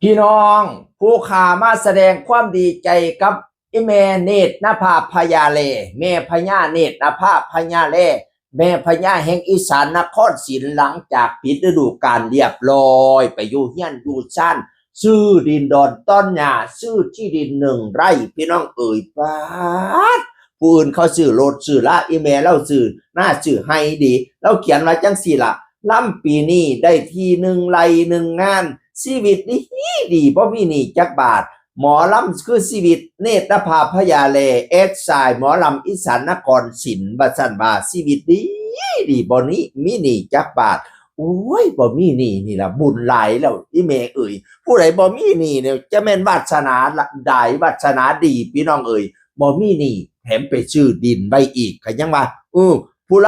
พี่น้องผู้ข่ามาแสดงความดีใจกับอิแม่เนตรนภาพยาเลแม่พญาเนตรนภาพญาเลแม่พญาแห่งอีสานนครศรีหลังจากปิดฤดูกาลเรียบร้อยไปอยู่เฮียนอยู่ชั้นซื้อดินดอนต้นหญ้าซื้อที่ดิน1 ไร่พี่น้องเอ่ยป้าดผู้อื่นเขาซื้อรถซื้อละอีแม่เราซื้อหน้าซื้อให้ดีเราเขียนไว้จังสี่ละล่ำปีนี้ได้ที่1 ไร่1 งานชีวิตดีบ่มีหนี้จักบาทหมอลำคือชีวิตเนตรภาพยาเลเอ็กซายหมอลำอีสานนครศิลป์บัดซั่นว่าชีวิตดีบ่นี้มีหนี้จักบาทโอ้ยบ่มีหนี้นี่ล่ะบุญหลายแล้วอีแม่เอ่ยผู้ใดบ่มีหนี้เนี่ยจะแม่นวาสนาใดวาสนาดีพี่น้องเอ่ยบ่มีหนี้แถมไปซื้อดินไว้อีกก็ยังว่าผู้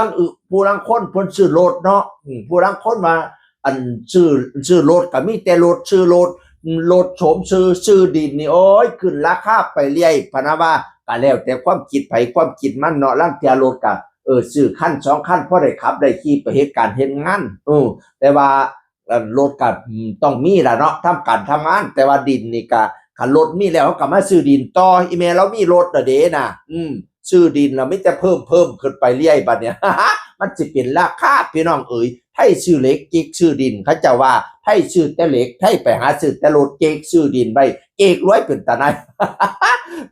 ลังคนเพิ่นซื้อรถเนาะผู้ลังคนว่าอันซื้อรถก็มีแต่รถซื้อรถโฉมซื้อดินนี่โอ้ยขึ้นราคาไปเรื่อยพะนะว่าก็แล้วแต่ความคิดไผความคิดมันเนาะลางเที่ยรถก็ซื้อคัน2 คันพอได้ขับได้ขี่ไปเฮ็ดการเฮ็ดงานแต่ว่ารถก็ต้องมีล่ะเนาะทำการทำงานแต่ว่าดินนี่ก็คันรถมีแล้วก็มาซื้อดินต่ออีแม่เรามีรถน่ะเด้น่ะซื้อดินแล้วมีแต่เพิ่มขึ้นไปเรื่อยบัดเนี้ย มันสิเป็นราคาพี่น้องเอ๋ยไทยซื้อเหล็กเก๊กซื้อดินเขาจะว่าไทยซื้อแต่เหล็กไทยไปหาซื้อแต่รถเก๊กซื้อดินไปเก๊กรวยเป็นตาไหน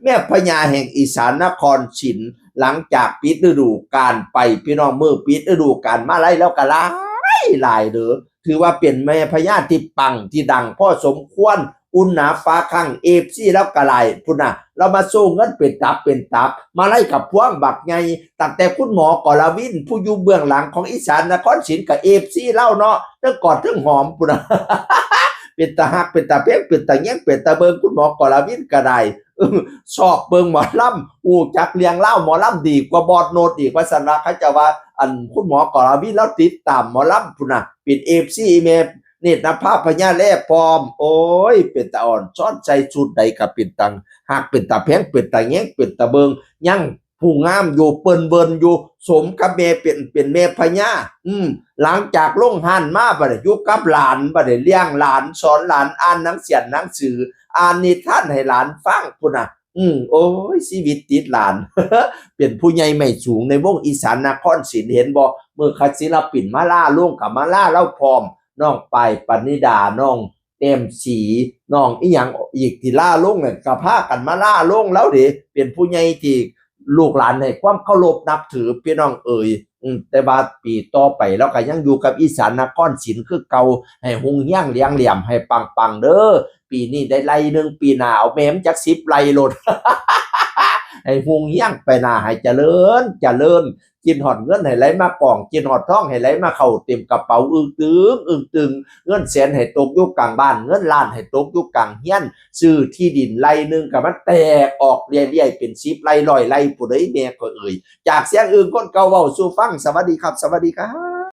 แม่พญาแห่งอีสานนครศิลป์หลังจากปิดฤดูกาลไปพี่น้องมือปิดฤดูกาลมาไล่แล้วก็หลายเด้อถือว่าเป็นแม่พญาที่ปังที่ดังพอสมควรอุ่นหนาฟ้าข้างFCแล้วก็หลายพุ่นน่ะเรามาสู้เงินเป็นตับมาไล่กับพวงบักไงตั้งแต่คุณหมอกรวินผู้อยู่เบื้องหลังของอีสานนครศิลป์กับFCเล่าเนาะทั้งกอดทั้งหอมพุ่นน่ะ เป็นตาฮักเป็นตาเพ่งเป็นตาแย้งเป็นตาเบิงคุณหมอกรวินก็ได้ชอบเบิงหมอลำจักเลียงเล่าหมอลำดีกว่าบอดโนดอีกว่าสันว่าเขาจะว่าอันคุณหมอกรวินแล้วติดตามหมอลำพุ่นน่ะเป็นFCเมเนตรนภาพญาแล่พร้อมโอ้ยเป็นตาอ่อนซ้อนใจชุดใดก็เป็นตังหักเป็นตาแพงเป็นตาแย้งเป็นตาเบิงยังผู้งามอยู่เปิ้นเบินอยู่สมกับแม่เป็นแม่พญาหลังจากลงหันมาบัดอยู่กับหลานบัดเลี้ยงหลานสอนหลานอ่านหนังสืออ่านนิทานให้หลานฟังพุ่นน่ะโอ้ยชีวิตติดหลาน เป็นผู้ใหญ่ไม่สูงในวงอีสานนครศรีเห็นบ่เมื่อคศิลปินมาล่าลงกับมาล่าเล่าพร้อมน้องปายปณิดาน้องเต็มสีน้องอีหยังอีกที่ล่าลงเนี่ยก็พากันมาล่าลงแล้วเด้เป็นผู้ใหญ่ที่ลูกหลานให้ความเคารพนับถือพี่น้องเอ่ยแต่ว่าปีต่อไปแล้วก็ยังอยู่กับอีสานนครศิลป์คือเก่าให้ฮุงเฮียงเลี้ยงเหลี่ยมให้ปังๆเด้อปีนี้ได้ไร่นึงปีหน้าเอาแม่มจัก10 ไร่โลด ให้ฮุงเฮียงไปหน้าให้เจริญกินหอดเงินให้ไหลมากล่องกินหอดทองให้ไหลมาเข้าเต็มกระเป๋าอึ้งตึงเงินแสนให้ตกอยู่กลางบ้านเงินล้านให้ตกอยู่กลางเฮียนซื้อที่ดินไร่นึงก็มันแตกออกเรื่อยๆเป็น10 ไร่100 ไร่ผู้ใดแม่ก็เอ่ยจากเสียงอื่นคนเก่าเว้าสู่ฟังสวัสดีครับ